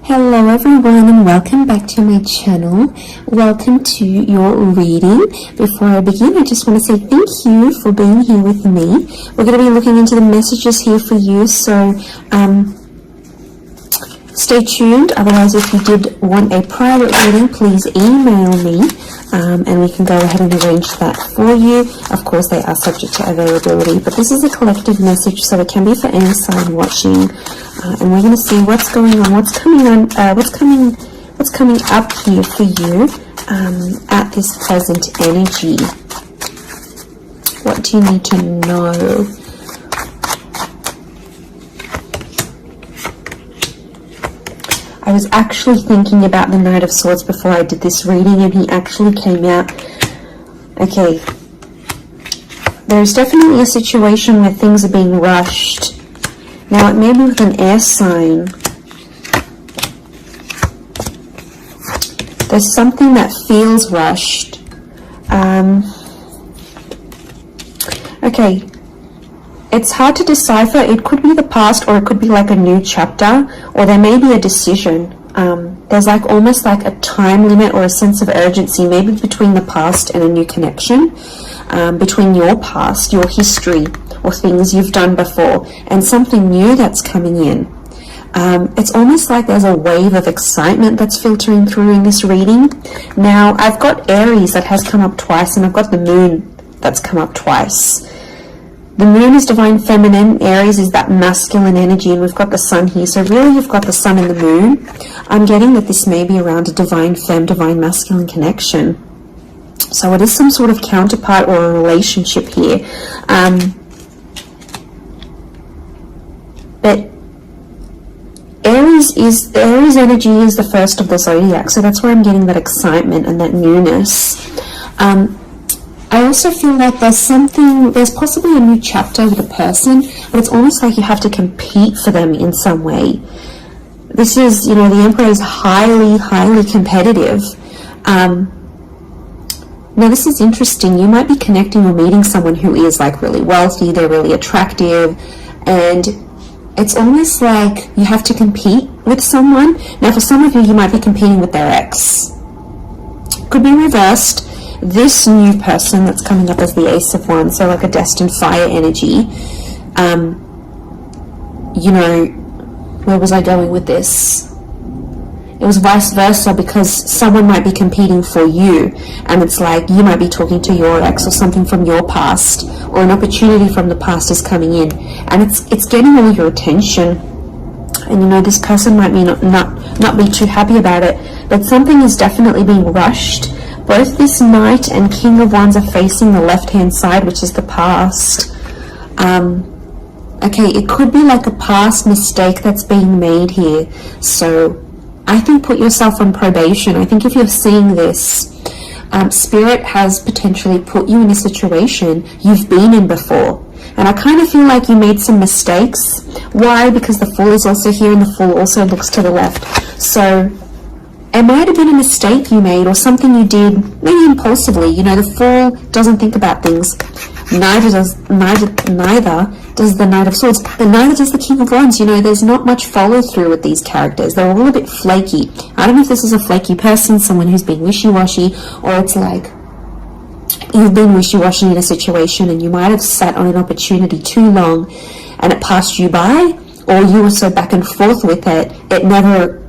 Hello everyone and welcome back to my channel. Welcome to your reading. Before I begin, I just want to say thank you for being here with me. We're going to be looking into the messages here for you, so stay tuned. Otherwise, if you did want a private reading, please email me and we can go ahead and arrange that for you. Of course, they are subject to availability, but this is a collective message, so it can be for any sign watching. And we're going to see what's going on, what's coming up here for you at this present energy. What do you need to know? I was actually thinking about the Knight of Swords before I did this reading, and he actually came out. Okay, there's definitely a situation where things are being rushed. Now, it may be with an air sign. There's something that feels rushed. Okay, it's hard to decipher. It could be the past, or it could be like a new chapter, or there may be a decision. There's like almost like a time limit or a sense of urgency, maybe between the past and a new connection, between your past, your history, or things you've done before, and something new that's coming in. It's almost like there's a wave of excitement that's filtering through in this reading. Now, I've got Aries that has come up twice, and I've got the Moon that's come up twice. The Moon is divine feminine, Aries is that masculine energy, and we've got the Sun here. So really, you've got the Sun and the Moon. I'm getting that this may be around a divine femme, divine masculine connection. So it is some sort of counterpart or a relationship here. But Aries energy is the first of the zodiac, so that's where I'm getting that excitement and that newness. I also feel like there's possibly a new chapter with a person, but it's almost like you have to compete for them in some way. This is, the Emperor is highly, highly competitive. Now, this is interesting. You might be connecting or meeting someone who is like really wealthy, they're really attractive, and it's almost like you have to compete with someone. Now, for some of you, you might be competing with their ex. Could be reversed. This new person that's coming up as the Ace of Wands, so like a destined fire energy. Where was I going with this? It was vice versa, because someone might be competing for you, and it's like you might be talking to your ex or something from your past, or an opportunity from the past is coming in, and it's getting all your attention. And this person might be not be too happy about it, but something is definitely being rushed. Both this Knight and King of Wands are facing the left-hand side, which is the past. Okay, it could be like a past mistake that's being made here. So I think put yourself on probation. I think if you're seeing this, Spirit has potentially put you in a situation you've been in before. And I kind of feel like you made some mistakes. Why? Because the Fool is also here, and the Fool also looks to the left. So it might have been a mistake you made, or something you did, maybe impulsively. The Fool doesn't think about things. Neither does the Knight of Swords, and neither does the King of Wands. There's not much follow through with these characters. They're all a bit flaky. I don't know if this is a flaky person, someone who's being wishy-washy, or it's like you've been wishy-washy in a situation and you might have sat on an opportunity too long and it passed you by, or you were so back and forth with it, it never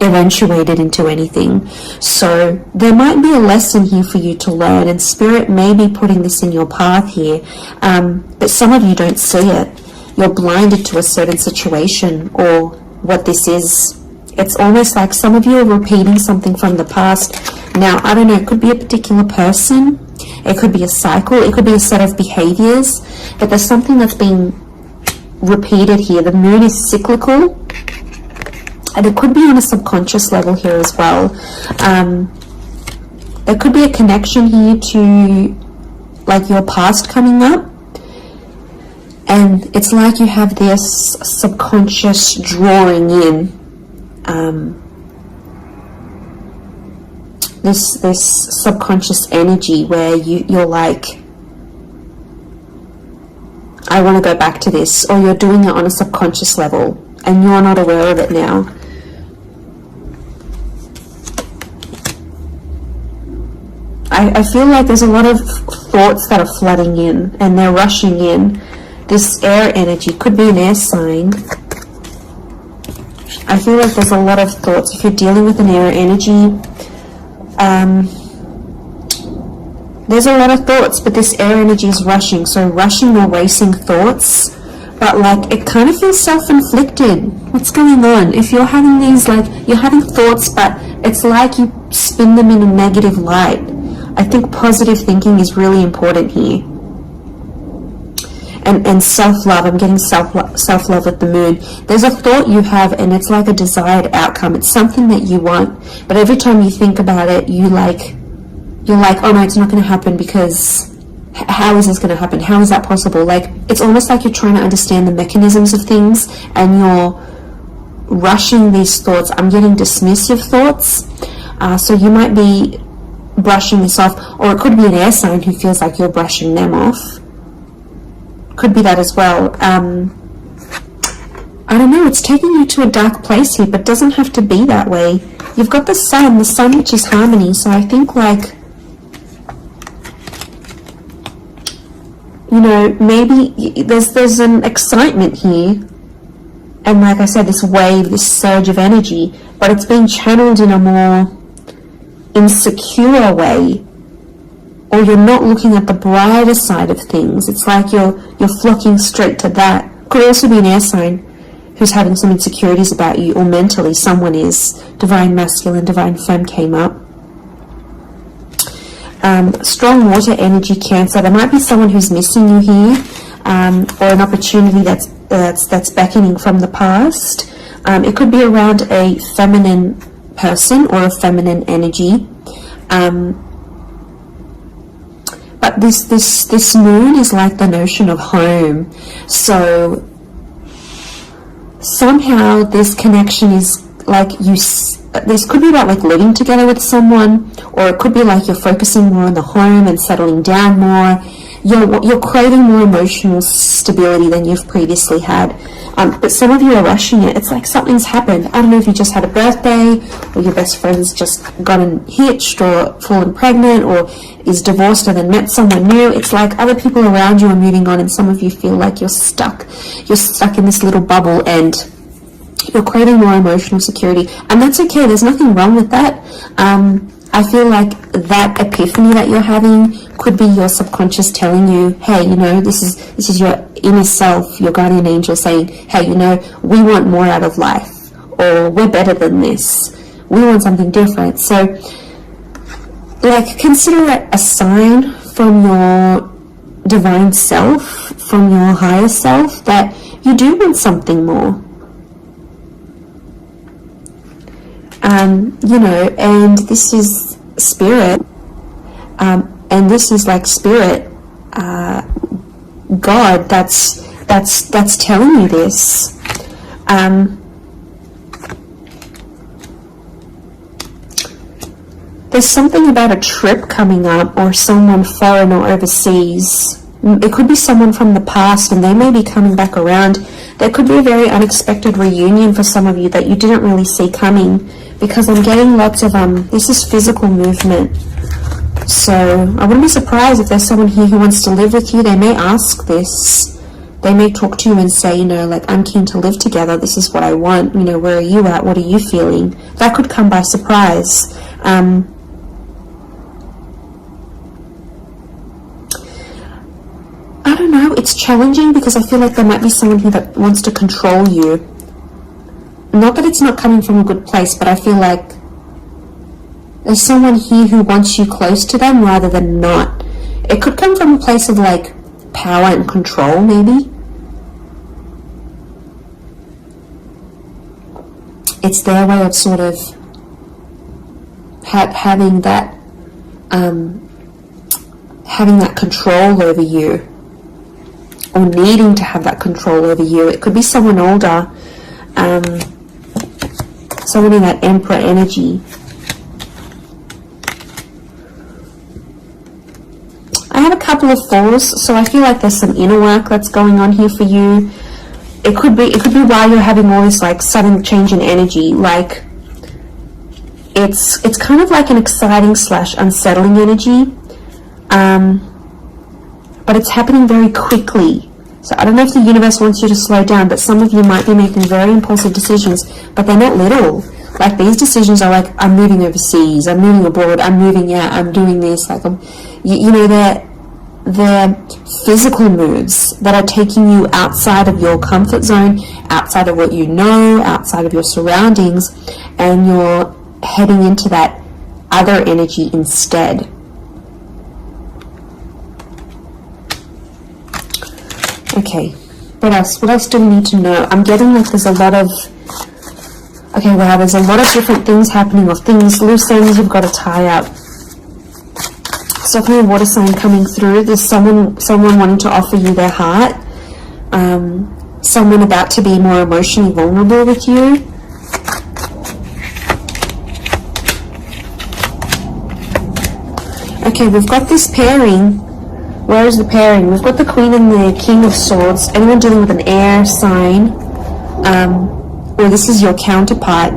eventuated into anything. So there might be a lesson here for you to learn, and Spirit may be putting this in your path here, but some of you don't see it. You're blinded to a certain situation or what this is. It's almost like some of you are repeating something from the past. Now, I don't know, it could be a particular person, it could be a cycle, it could be a set of behaviors, but there's something that's being repeated here. The Moon is cyclical, and it could be on a subconscious level here as well. There could be a connection here to like your past coming up, and it's like you have this subconscious drawing in this subconscious energy where you're like, I want to go back to this, or you're doing it on a subconscious level and you're not aware of it now. I feel like there's a lot of thoughts that are flooding in and they're rushing in. This air energy could be an air sign. I feel like there's a lot of thoughts. If you're dealing with an air energy, there's a lot of thoughts, but this air energy is rushing. So rushing or racing thoughts, but like it kind of feels self-inflicted. What's going on? If you're having these, like, you're having thoughts, but it's like you spin them in a negative light. I think positive thinking is really important here. And self-love, I'm getting self-love with the moon. There's a thought you have and it's like a desired outcome. It's something that you want, but every time you think about it, you're like, oh no, it's not going to happen, because how is this going to happen? How is that possible? Like, it's almost like you're trying to understand the mechanisms of things and you're rushing these thoughts. I'm getting dismissive thoughts. So you might be brushing this off, or it could be an air sign who feels like you're brushing them off. Could be that as well. I don't know, it's taking you to a dark place here, but doesn't have to be that way. You've got the sun which is harmony, so I think, like, you know, maybe there's an excitement here, and like I said, this wave, this surge of energy, but it's being channeled in a more insecure way, or you're not looking at the brighter side of things. It's like you're flocking straight to that. Could also be an air sign who's having some insecurities about you, or mentally someone is. Divine masculine, divine femme came up. Strong water energy, Cancer. There might be someone who's missing you here, or an opportunity that's beckoning from the past. It could be around a feminine person or a feminine energy. But this moon is like the notion of home. So somehow this connection is like this could be about like living together with someone, or it could be like you're focusing more on the home and settling down more. You're craving more emotional stability than you've previously had. But some of you are rushing it. It's like something's happened. I don't know if you just had a birthday, or your best friend's just gotten hitched or fallen pregnant, or is divorced and then met someone new. It's like other people around you are moving on, and some of you feel like you're stuck. You're stuck in this little bubble, and you're craving more emotional security. And that's okay. There's nothing wrong with that. I feel like that epiphany that you're having could be your subconscious telling you, hey, you know, this is your inner self, your guardian angel saying, hey, you know, we want more out of life, or we're better than this. We want something different. So, like, consider it a sign from your divine self, from your higher self, that you do want something more. You know, and this is spirit, and this is like spirit, God, that's telling you this. There's something about a trip coming up, or someone foreign or overseas. It could be someone from the past and they may be coming back around. There could be a very unexpected reunion for some of you that you didn't really see coming, because I'm getting lots of, this is physical movement. So I wouldn't be surprised if there's someone here who wants to live with you. They may ask this. They may talk to you and say, you know, like, I'm keen to live together. This is what I want. You know, where are you at? What are you feeling? That could come by surprise. I don't know, it's challenging because I feel like there might be someone here that wants to control you. Not that it's not coming from a good place, but I feel like there's someone here who wants you close to them rather than not. It could come from a place of like power and control, maybe. It's their way of sort of having that control over you, or needing to have that control over you. It could be someone older, someone in that Emperor energy. I have a couple of fours, so I feel like there's some inner work that's going on here for you. It could be why you're having all this like sudden change in energy. Like, it's kind of like an exciting / unsettling energy, but it's happening very quickly. So I don't know if the universe wants you to slow down, but some of you might be making very impulsive decisions, but they're not little. Like, these decisions are like, I'm moving overseas, I'm moving abroad, I'm moving out, I'm doing this. Like, you know, they're physical moves that are taking you outside of your comfort zone, outside of what you know, outside of your surroundings, and you're heading into that other energy instead. Okay, what else? What else do we need to know? I'm getting like there's a lot of, okay, wow, there's a lot of different things happening, or things, loose ends you've got to tie up. So definitely a water sign coming through. There's someone wanting to offer you their heart. Someone about to be more emotionally vulnerable with you. Okay, we've got this pairing. Where is the pairing? We've got the Queen and the King of Swords. Anyone dealing with an air sign, or this is your counterpart.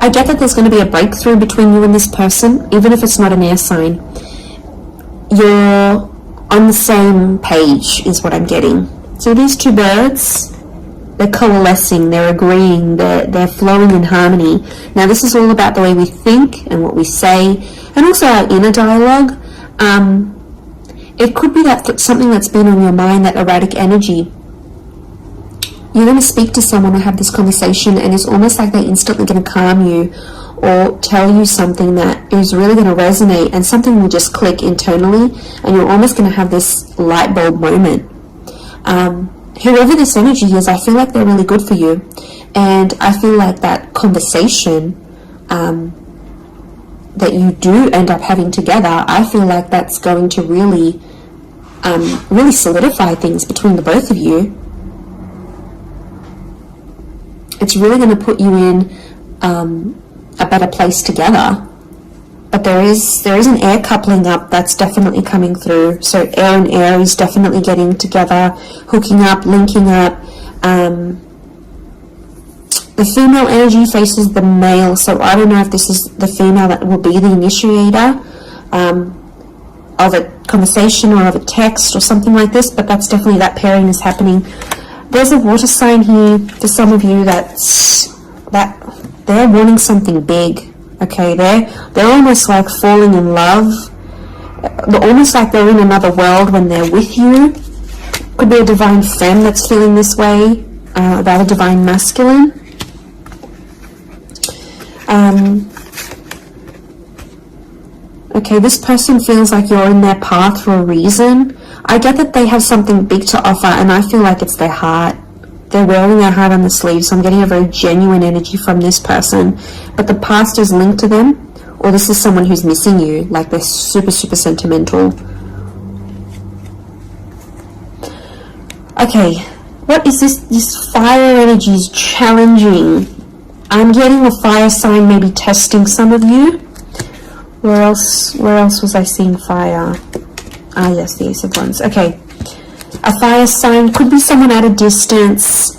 I get that there's going to be a breakthrough between you and this person, even if it's not an air sign. You're on the same page, is what I'm getting. So these two birds, they're coalescing, they're agreeing, they're flowing in harmony. Now this is all about the way we think and what we say, and also our inner dialogue. It could be that something that's been on your mind, that erratic energy. You're going to speak to someone or have this conversation, and it's almost like they're instantly going to calm you or tell you something that is really going to resonate, and something will just click internally, and you're almost going to have this light bulb moment. Whoever this energy is, I feel like they're really good for you, and I feel like that conversation that you do end up having together, I feel like that's going to really solidify things between the both of you. It's really going to put you in a better place together. But there is an air coupling up that's definitely coming through. So air and Aries definitely getting together, hooking up, linking up. The female energy faces the male, so I don't know if this is the female that will be the initiator of a conversation or of a text or something like this, but that's definitely, that pairing is happening. There's a water sign here for some of you that they're wanting something big. Okay, they're almost like falling in love. They're almost like they're in another world when they're with you. Could be a divine femme that's feeling this way about a divine masculine. Okay, this person feels like you're in their path for a reason. I get that they have something big to offer, and I feel like it's their heart. They're wearing their heart on the sleeve, so I'm getting a very genuine energy from this person. But the past is linked to them, or this is someone who's missing you, like they're super, super sentimental. Okay, what is this? This fire energy is challenging. I'm getting a fire sign maybe testing some of you. Where else was I seeing fire? Ah, yes, the Ace of Wands. Okay. A fire sign could be someone at a distance.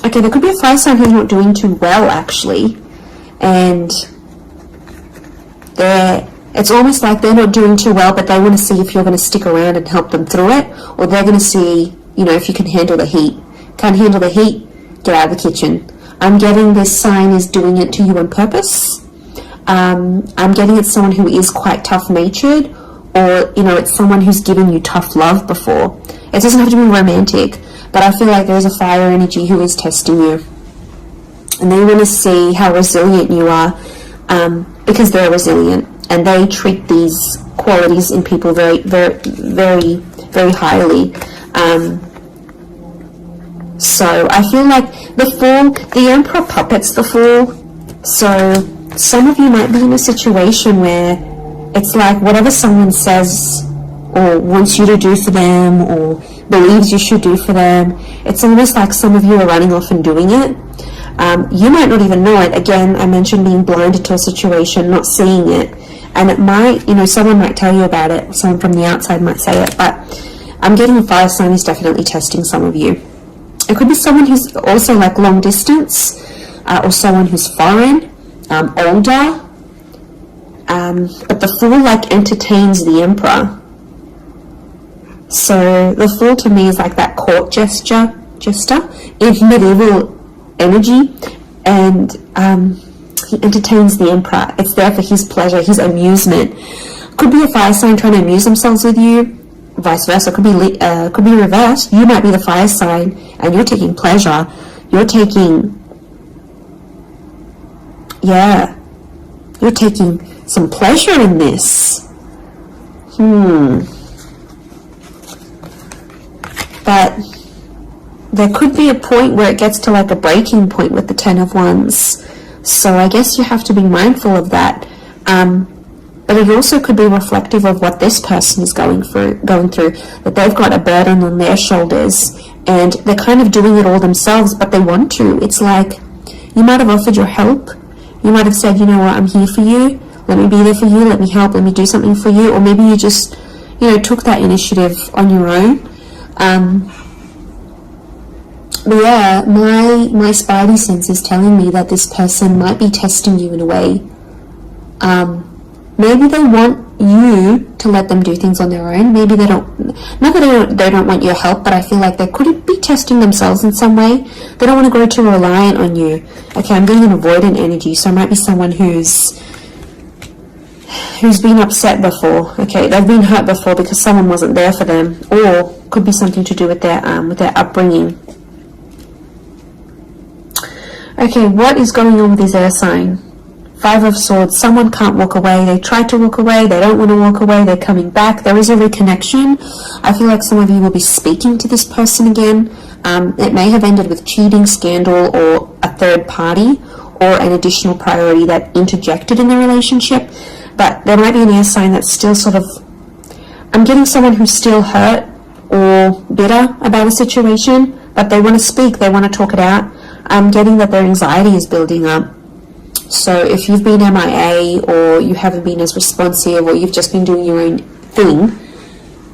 Okay, there could be a fire sign who's not doing too well, actually. And it's almost like they're not doing too well, but they want to see if you're going to stick around and help them through it. Or they're going to see, you know, if you can handle the heat. Can't handle the heat? Get out of the kitchen. I'm getting this sign is doing it to you on purpose. I'm getting it's someone who is quite tough-natured, or, you know, it's someone who's given you tough love before. It doesn't have to be romantic, but I feel like there's a fire energy who is testing you. And they want to see how resilient you are, because they're resilient, and they treat these qualities in people very, very, very, very highly. So I feel like the Fool, the Emperor puppets the Fool. So some of you might be in a situation where it's like whatever someone says or wants you to do for them or believes you should do for them, it's almost like some of you are running off and doing it. You might not even know it. Again, I mentioned being blinded to a situation, not seeing it. And it might, you know, someone might tell you about it. Someone from the outside might say it. But I'm getting a fire sign is definitely testing some of you. It could be someone who's also like long distance. or someone who's foreign, older. But the Fool like entertains the Emperor. So the Fool to me is like that court jester in medieval energy, and he entertains the Emperor. It's there for his pleasure, his amusement. Could be a fire sign trying to amuse themselves with you, vice versa. Could be reversed. You might be the fire sign and you're taking pleasure. You're taking some pleasure in this. But there could be a point where it gets to like a breaking point with the Ten of Wands. So I guess you have to be mindful of that. But it also could be reflective of what this person is going through, that they've got a burden on their shoulders and they're kind of doing it all themselves, but they want to. It's like you might have offered your help. You might have said, you know what, I'm here for you. Let me be there for you. Let me help. Let me do something for you. Or maybe you just, took that initiative on your own. But yeah, my spidey sense is telling me that this person might be testing you in a way. Maybe they want you to let them do things on their own. Maybe they don't, not that they don't want your help, but I feel like they could be testing themselves in some way. They don't want to grow too reliant on you. Okay, I'm getting an avoidant energy, so it might be someone who's been upset before. Okay, they've been hurt before because someone wasn't there for them, or could be something to do with their upbringing. Okay, what is going on with this air sign? Five of Swords. Someone can't walk away. They tried to walk away. They don't want to walk away. They're coming back. There is a reconnection. I feel like some of you will be speaking to this person again. It may have ended with cheating, scandal, or a third party, or an additional priority that interjected in the relationship. But there might be an air sign that's still sort of, I'm getting someone who's still hurt or bitter about a situation, but they want to speak. They want to talk it out. I'm getting that their anxiety is building up. So if you've been MIA, or you haven't been as responsive, or you've just been doing your own thing,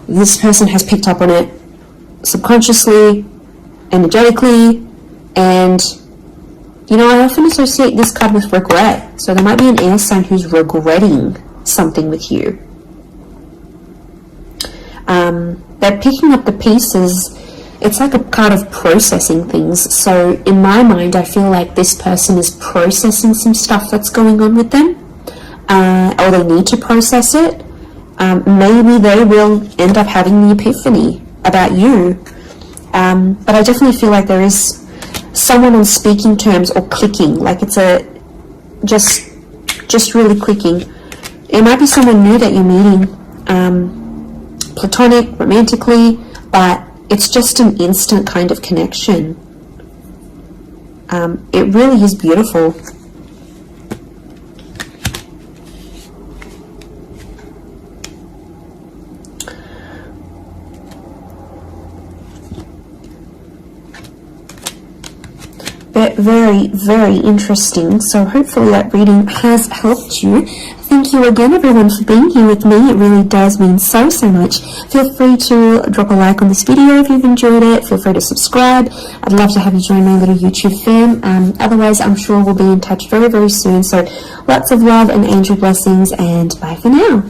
this person has picked up on it subconsciously, energetically, and I often associate this card with regret. So there might be an air sign who's regretting something with you. They're picking up the pieces. It's like a card of processing things. So in my mind, I feel like this person is processing some stuff that's going on with them, or they need to process it. Maybe they will end up having the epiphany about you. But I definitely feel like there is someone on speaking terms or clicking, like it's just really clicking. It might be someone new that you're meeting, platonic, romantically, but it's just an instant kind of connection. It really is beautiful. Very, very interesting. So hopefully that reading has helped you. Thank you again, everyone, for being here with me. It really does mean so much. Feel free to drop a like on this video if you've enjoyed it. Feel free to subscribe. I'd love to have you join my little YouTube fam. Otherwise, I'm sure we'll be in touch very, very soon. So lots of love and angel blessings, and bye for now.